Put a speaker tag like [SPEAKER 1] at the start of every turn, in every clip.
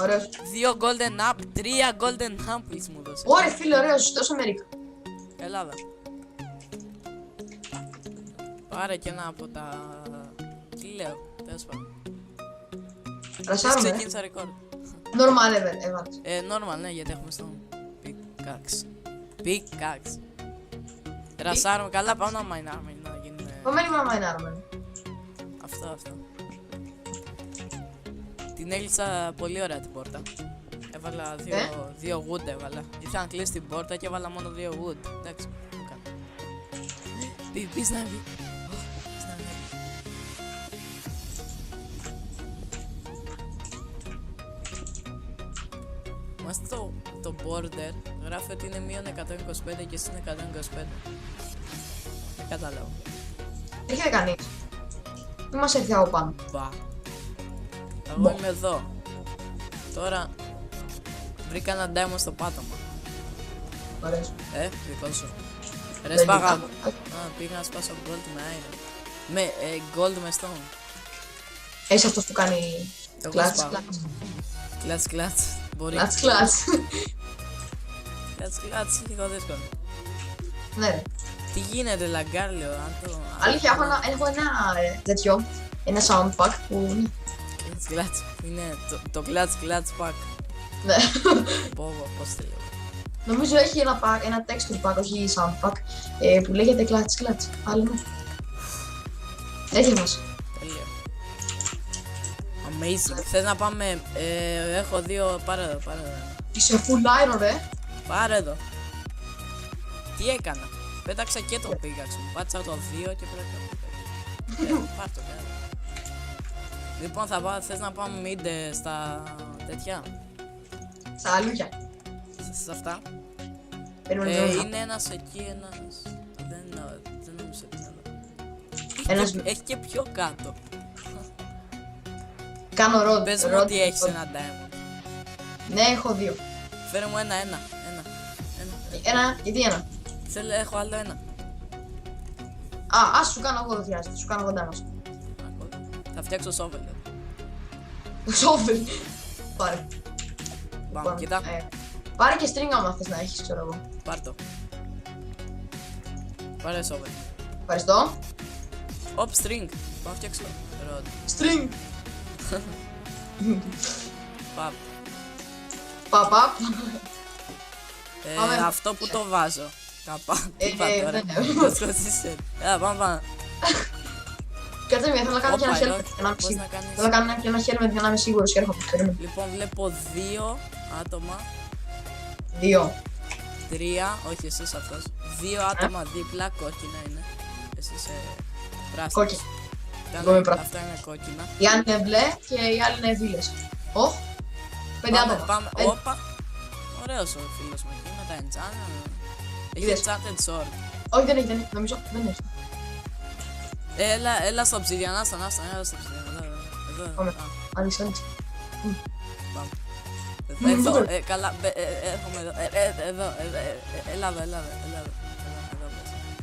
[SPEAKER 1] Ωραίος.
[SPEAKER 2] 2 golden up, 3 golden apples μου δώσε.
[SPEAKER 1] Ωραία φίλε, ωραίος, τόσο Αμερικά.
[SPEAKER 2] Ελλάδα. Πάρε και ένα από τα... Τι λέω, τέλος πάντων.
[SPEAKER 1] Ρασάρουμε.
[SPEAKER 2] Ξεκίνησα record.
[SPEAKER 1] Normal έβαλες.
[SPEAKER 2] Normal, ναι, γιατί έχουμε στον pickaxe. Pickaxe. Ρασάρουμε, καλά, πάμε να μαϊνάρουμε να γίνουμε...
[SPEAKER 1] Πάμε λίγο να μαϊνάρουμε.
[SPEAKER 2] Αυτό. Την έλυσα πολύ ωραία την πόρτα. Έβαλα δύο wood έβαλα. Ήθελα να κλείσει την πόρτα και έβαλα μόνο 2 wood. Εντάξει, μου κάνω. Πεις να βγει. Μας το border γράφει ότι είναι μείον 125 και εσύ είναι 125. Δεν κατάλαβα.
[SPEAKER 1] Έρχεται κανείς. Μην μας έρθει από πάνω.
[SPEAKER 2] Μπα. Εγώ είμαι εδώ. Τώρα βρήκα ένα diamond στο πάτωμα.
[SPEAKER 1] Ωραίος.
[SPEAKER 2] Δικό σου. Ρε
[SPEAKER 1] Δεν
[SPEAKER 2] σπάγα.
[SPEAKER 1] είναι.
[SPEAKER 2] Πήγα να σπάσω gold με iron. Με gold με stone.
[SPEAKER 1] Έχεις αυτός που κάνει
[SPEAKER 2] Εγώ
[SPEAKER 1] κλάτς,
[SPEAKER 2] σπάω.
[SPEAKER 1] κλάτς.
[SPEAKER 2] Κλάτς. Μπορεί.
[SPEAKER 1] Κλάτς.
[SPEAKER 2] Κλάτς. Λίγο δύσκολο.
[SPEAKER 1] Ναι ρε.
[SPEAKER 2] Τι γίνεται λαγκάρλιο, αν το...
[SPEAKER 1] Αλήθεια, έχω ένα τέτοιο, ένα sound pack που...
[SPEAKER 2] Κλάτς. Είναι το κλάτς pack.
[SPEAKER 1] Ναι.
[SPEAKER 2] Πώς το λέω.
[SPEAKER 1] Νομίζω έχει ένα texture pack, όχι sound pack, που λέγεται κλάτς. Άλλο ναι. Έτοιμος.
[SPEAKER 2] Τέλειο. Amazing. Θες να πάμε, έχω 2, πάρε εδώ.
[SPEAKER 1] Είσαι full iron ρε.
[SPEAKER 2] Πάρε εδώ. Τι έκανα. Πέταξα και το πίκαξ μου. Πάτησα το 2 και πρέπει να πάρ' το πέρα. Λοιπόν, θες να πάμε mid στα τέτοια.
[SPEAKER 1] Στα αλούκια.
[SPEAKER 2] Σε αυτά. Είναι ένας εκεί, ένας... Δεν νομίζω ότι είναι εδώ. Έχει και πιο κάτω.
[SPEAKER 1] Κάνω ρόντ.
[SPEAKER 2] Πες μου ότι έχεις ένα diamond.
[SPEAKER 1] Ναι, έχω 2.
[SPEAKER 2] Φέρε μου ένα.
[SPEAKER 1] Γιατί ένα.
[SPEAKER 2] Έχω άλλο ένα.
[SPEAKER 1] Ας σου κάνω εγώ, δεν χρειάζεται. Σου κάνω εγώ diamond.
[SPEAKER 2] Θα φτιάξω shovel.
[SPEAKER 1] Σόφελ. Πάρε.
[SPEAKER 2] Πάμε, κοίτα.
[SPEAKER 1] Πάρε και string άμα θες να έχεις, ξέρω εγώ.
[SPEAKER 2] Πάρ' το. Πάρε shovel.
[SPEAKER 1] Ευχαριστώ.
[SPEAKER 2] Op string. Πάω φτιάξω.
[SPEAKER 1] String.
[SPEAKER 2] Παπ.
[SPEAKER 1] Παπαπ.
[SPEAKER 2] Αυτό που το βάζω. Καπά. Τι είπα τώρα. Πάμε.
[SPEAKER 1] Κάτσε μια, θέλω να κάνω και ένα helmet για να είμαι σίγουρος. Θέλω να κάνω και ένα helmet για να είμαι σίγουρος και έρχομαι.
[SPEAKER 2] Λοιπόν, βλέπω 2 άτομα.
[SPEAKER 1] 2.
[SPEAKER 2] 3, όχι εσείς αυτός. 2 άτομα δίπλα, κόκκινα είναι. Εσύ είσαι πράσινος.
[SPEAKER 1] Κόκκινα.
[SPEAKER 2] Αυτά είναι κόκκινα.
[SPEAKER 1] Η άλλη είναι μπλε και οι άλλοι είναι βίλες. Οχ. 5 άτομα.
[SPEAKER 2] Πάμε. Όπα. Ωραίος ο φίλος μου εκεί με τα enchant. Έχει enchanted sword.
[SPEAKER 1] Όχι, δεν έχει, νομίζω, δεν έχει.
[SPEAKER 2] Έλα στο obsidian, άσταν, έλα στο obsidian. Εδώ.
[SPEAKER 1] Πάμε. Άνοιξε.
[SPEAKER 2] Πάμε. Εδώ, καλά, έρχομαι εδώ. Έλα εδώ.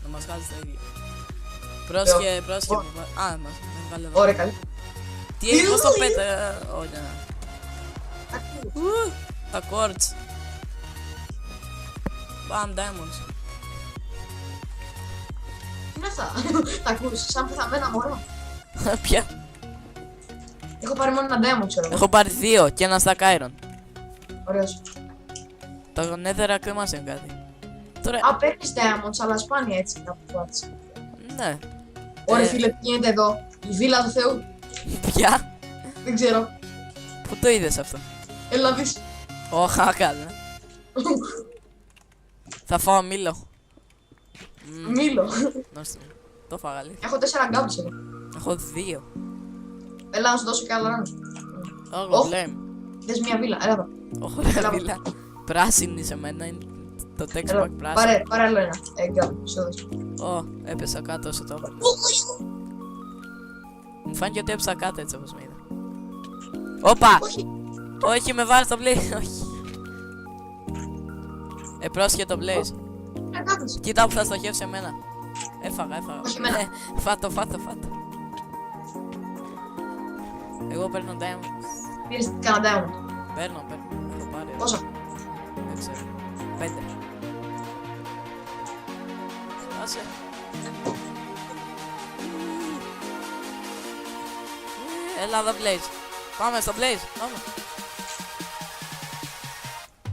[SPEAKER 2] Να μας βγάλεις το ίδιο. Πρόσχε. Μας βγάλει εδώ.
[SPEAKER 1] Ωραία, καλή.
[SPEAKER 2] Τι έχει, πώς το πέτα. Όχι, τα quartz. Πάμε, diamonds.
[SPEAKER 1] Τι είναι αυτά. Τα ακούς, σαν πεθαμένα μωρό.
[SPEAKER 2] Ποια.
[SPEAKER 1] Έχω πάρει μόνο ένα diamond, ξέρω εγώ.
[SPEAKER 2] Έχω πάρει 2 και ένα stack iron.
[SPEAKER 1] Ωραίος.
[SPEAKER 2] Το nether κρέμας είναι κάτι. Τώρα...
[SPEAKER 1] Παίρνεις diamonds, αλλά σπάνια έτσι κάπου quartz.
[SPEAKER 2] Ναι.
[SPEAKER 1] Ωραία φίλε, τι γίνεται εδώ. Η βίλα του Θεού.
[SPEAKER 2] Ποια.
[SPEAKER 1] Δεν ξέρω.
[SPEAKER 2] Πού το είδες αυτό.
[SPEAKER 1] Έλα δεις.
[SPEAKER 2] Όχα, καλά. Θα φάω μήλο.
[SPEAKER 1] Μήλο.
[SPEAKER 2] Το φάγα λίγο.
[SPEAKER 1] Έχω 4 γκάμπτς εδώ.
[SPEAKER 2] Έχω 2.
[SPEAKER 1] Έλα να σου δώσω κι άλλα ράνος.
[SPEAKER 2] Όχι, λέμε.
[SPEAKER 1] Δες μια βίλα, έλα εδώ.
[SPEAKER 2] Όχι, ρε βίλα. Πράσινη σε μένα είναι το text pack πράσινο.
[SPEAKER 1] Πάρε άλλο ένα. Γκάμπ, σου δώσω.
[SPEAKER 2] Έπεσα κάτω όσο το έπαιρνα. Μου φάνηκε ότι έπεσα κάτω έτσι όπως με είδα. Όπα! Όχι, με βάρες το blaze. Όχι. Πρόσχε το blaze. Κοίτα που θα στοχεύσει εμένα. Έφαγα.
[SPEAKER 1] Όχι εμένα.
[SPEAKER 2] Φάτο. Εγώ παίρνω diamond.
[SPEAKER 1] Πήρες κανένα diamond.
[SPEAKER 2] Παίρνω. Το πάρει.
[SPEAKER 1] Πόσα.
[SPEAKER 2] Δεν ξέρω. 5. Άσε. Έλα εδώ Blaze. Πάμε στο Blaze. Πάμε.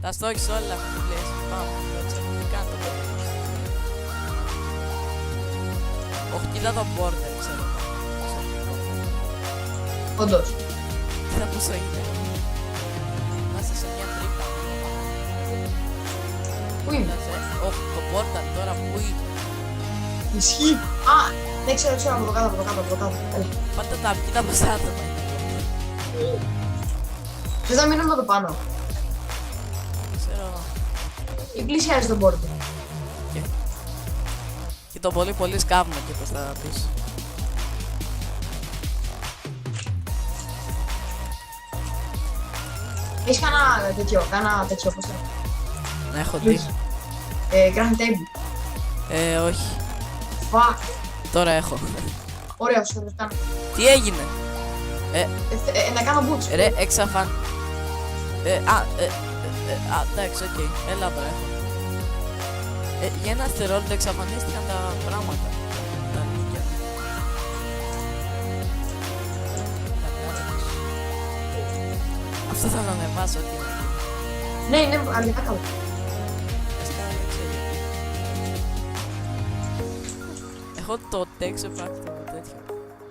[SPEAKER 2] Τα στόχεις όλα Blaze. Πάμε. Τι κάνει το Blaze. Όχι, κοίτα το border, ξέρω.
[SPEAKER 1] Όντως.
[SPEAKER 2] Κοίτα πόσο είναι. Είμαστε σε μια τρύπα.
[SPEAKER 1] Πού είναι.
[SPEAKER 2] Όχι, το portal τώρα που είναι.
[SPEAKER 1] Ισχύει. Α, ναι, ξέρω, από το κάτω. Έλα.
[SPEAKER 2] Πάτε τα κοίτα πως άτομα.
[SPEAKER 1] Θες να μείνουμε εδώ πάνω.
[SPEAKER 2] Ξέρω.
[SPEAKER 1] Ή πλησιάζει τον πόρτο.
[SPEAKER 2] Και το πολύ σκάβουμε και προς τα πίσω.
[SPEAKER 1] Έχεις κάνα τέτοιο, πώς θα.
[SPEAKER 2] Να έχω δει.
[SPEAKER 1] Crafting table.
[SPEAKER 2] Όχι.
[SPEAKER 1] Fuck.
[SPEAKER 2] Τώρα έχω.
[SPEAKER 1] Ωραίο, σου το κάνω.
[SPEAKER 2] Τι έγινε.
[SPEAKER 1] Να κάνω boots.
[SPEAKER 2] Ρε, εξαφαν... εντάξει, οκ. Έλα τώρα, έχω. Για ένα δευτερόλεπτο εξαφανίστηκαν τα πράγματα. Τα νίκια. Αυτό θα το ανεβάσω, τι είναι.
[SPEAKER 1] Ναι, αρκετά καλό.
[SPEAKER 2] Έχω το texture pack το τέτοιο.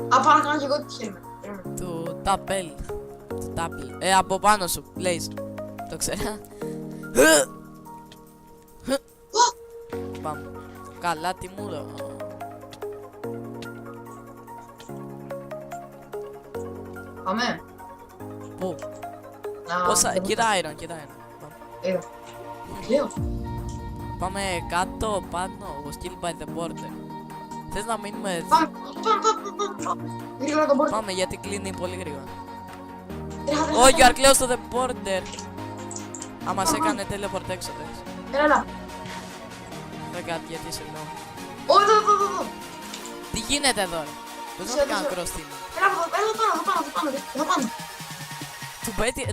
[SPEAKER 1] Πάω να κάνω και εγώ τι χέρι.
[SPEAKER 2] Του ταπέλ. Του τάπλ. Από πάνω σου, Blaze. Το ξέρα. Πάμε. Καλά, τι μούρο.
[SPEAKER 1] Πάμε.
[SPEAKER 2] Πού? Πόσα, κοίτα iron.
[SPEAKER 1] Είδα. Λέω.
[SPEAKER 2] Πάμε κάτω, πάνω, skill by the border. Θες να μείνουμε...
[SPEAKER 1] Πάμε. Γρήγορα τον πόρτο.
[SPEAKER 2] Πάμε γιατί κλείνει πολύ γρήγορα.
[SPEAKER 1] Τρέχα.
[SPEAKER 2] Oh, you are close to the border. Α, μας έκανε teleport έξω,
[SPEAKER 1] Έλα.
[SPEAKER 2] δεν κάτι γιατί είσαι low.
[SPEAKER 1] Εδώ.
[SPEAKER 2] Τι γίνεται εδώ ρε? Πες να κάνω cross team.
[SPEAKER 1] Έλα εδώ πάνω.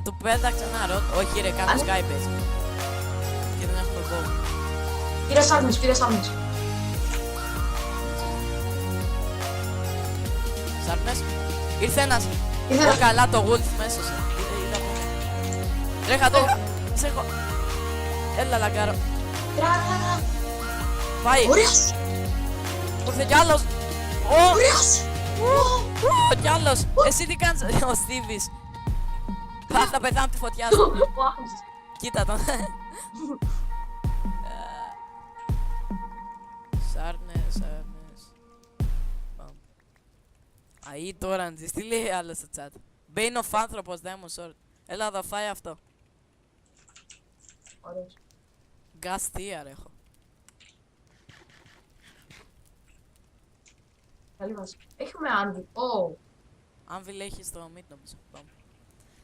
[SPEAKER 2] Του πέταξε ένα ροτ. Όχι ρε, κάνω skybase. Και δεν έχουμε bow.
[SPEAKER 1] Πήρα σάρνες.
[SPEAKER 2] Σάρνες. Ήρθε ένας.
[SPEAKER 1] Ήρθε ένας.
[SPEAKER 2] Καλά το wolf μέσα σε. Τρέχα. Σε έχω. Έλα λαγκάρο.
[SPEAKER 1] Τρέχα.
[SPEAKER 2] Πάει.
[SPEAKER 1] Ωραίος.
[SPEAKER 2] Ήρθε κι άλλος.
[SPEAKER 1] Ωραίος.
[SPEAKER 2] Κι άλλος. Εσύ τι κάνεις? Ο Στίβης. Θα πεθάνω από τη φωτιά σου. Κοίτα τον. Σάρνες. Αΐ τώρα, τι λέει άλλο στο chat. Bane of Anthropos Diamond Sword. Έλα εδώ, φάει αυτό.
[SPEAKER 1] Ωραίος.
[SPEAKER 2] Gas tier έχω.
[SPEAKER 1] Καλή βάση. Έχουμε Anvil.
[SPEAKER 2] Anvil έχει στο mid νομίζω. Πάμε.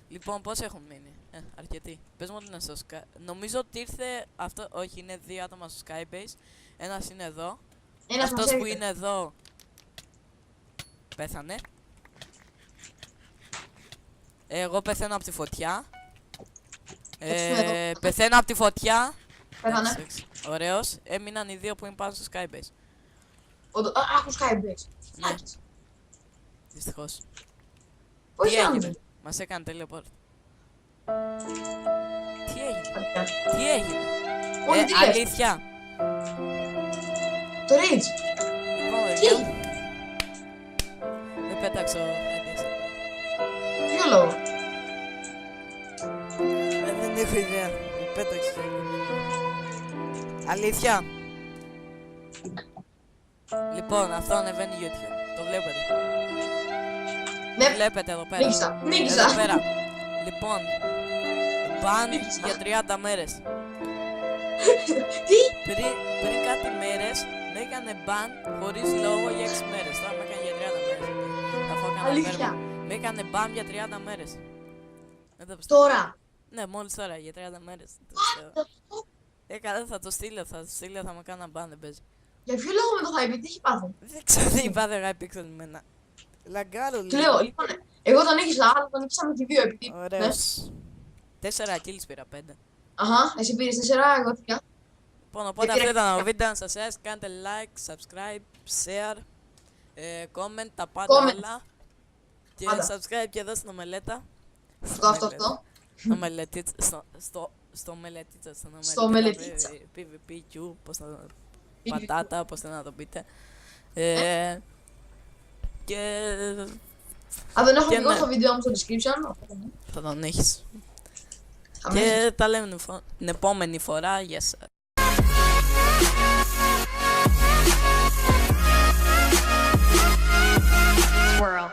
[SPEAKER 2] Λοιπόν, πώς έχουν μείνει? Αρκετοί. Πες μου ότι είναι στο Sky. Νομίζω ότι ήρθε αυτό. Όχι, είναι 2 άτομα στο Skybase. Ένας είναι εδώ. Αυτός που είναι εδώ πέθανε. Εγώ πεθαίνω από τη φωτιά. Πεθαίνω από τη φωτιά.
[SPEAKER 1] Πέθανε.
[SPEAKER 2] Ωραίος. Έμειναν οι δύο που είναι πάνω στο Skybase.
[SPEAKER 1] Άκου Skybase.
[SPEAKER 2] Ναι. Δυστυχώς.
[SPEAKER 1] Όχι
[SPEAKER 2] Τι έγινε?
[SPEAKER 1] Anvil.
[SPEAKER 2] Μας έκανε teleport. Τι έγινε?
[SPEAKER 1] Όχι, τι λες.
[SPEAKER 2] Αλήθεια.
[SPEAKER 1] Το Rage.
[SPEAKER 2] Λοιπόν,
[SPEAKER 1] Τι?
[SPEAKER 2] παιδιά. Δεν πέταξω.
[SPEAKER 1] Ποιο λόγο?
[SPEAKER 2] Δεν έχω ιδέα. Δεν πέταξε. Αλήθεια. Λοιπόν, αυτό ανεβαίνει YouTube. Το βλέπετε.
[SPEAKER 1] Ναι.
[SPEAKER 2] Βλέπετε εδώ πέρα.
[SPEAKER 1] Νίκησα.
[SPEAKER 2] Εδώ πέρα. Λοιπόν, μπαν
[SPEAKER 1] Νίκησα.
[SPEAKER 2] για 30 μέρες.
[SPEAKER 1] Τι?
[SPEAKER 2] Πριν κάτι μέρες με έκανε μπαν χωρίς λόγο για 6 μέρες. Τώρα με έκανε για 30 μέρες. Θα φάω κανένα
[SPEAKER 1] Αλήθεια.
[SPEAKER 2] βέρμα. Με έκανε μπαν για 30 μέρες. Δεν το πιστεύω.
[SPEAKER 1] Τώρα.
[SPEAKER 2] Ναι, μόλις τώρα για 30 μέρες. Καλά, θα το στείλω, θα με κάνω μπαν, δεν παίζει.
[SPEAKER 1] Για ποιο λόγο με το Hypixel, τι έχει πάθει?
[SPEAKER 2] Δεν ξέρω τι είπα, δεν Hypixel με ένα. Λαγκάρω
[SPEAKER 1] Του λέω, λοιπόν, εγώ τον νίκησα, αλλά τον νίκησα με τη 2 επειδή.
[SPEAKER 2] Ωραίος. 4 kills πήρα, 5.
[SPEAKER 1] Αχα, εσύ πήρες 4, εγώ πια.
[SPEAKER 2] Λοιπόν, οπότε αυτό ήταν το βίντεο. Αν σας άρεσε, κάντε like, subscribe, share, comment, τα πάντα
[SPEAKER 1] Comment.
[SPEAKER 2] όλα. Και
[SPEAKER 1] Πάντα.
[SPEAKER 2] subscribe και εδώ στο μελέτα.
[SPEAKER 1] Αυτό.
[SPEAKER 2] Στο μελετίτσα, στο μελετίτσα,
[SPEAKER 1] Στο μελετίτσα.
[SPEAKER 2] PvPQ, πώς να το πατάτα, πώς να το πείτε. Και
[SPEAKER 1] Αν δεν έχω
[SPEAKER 2] Και
[SPEAKER 1] και εγώ
[SPEAKER 2] ναι.
[SPEAKER 1] στο βίντεο μου στο description.
[SPEAKER 2] θα τον έχεις.
[SPEAKER 1] Αμέσως.
[SPEAKER 2] Και τα λέμε την επόμενη φορά. Γεια σας.
[SPEAKER 3] Swirl.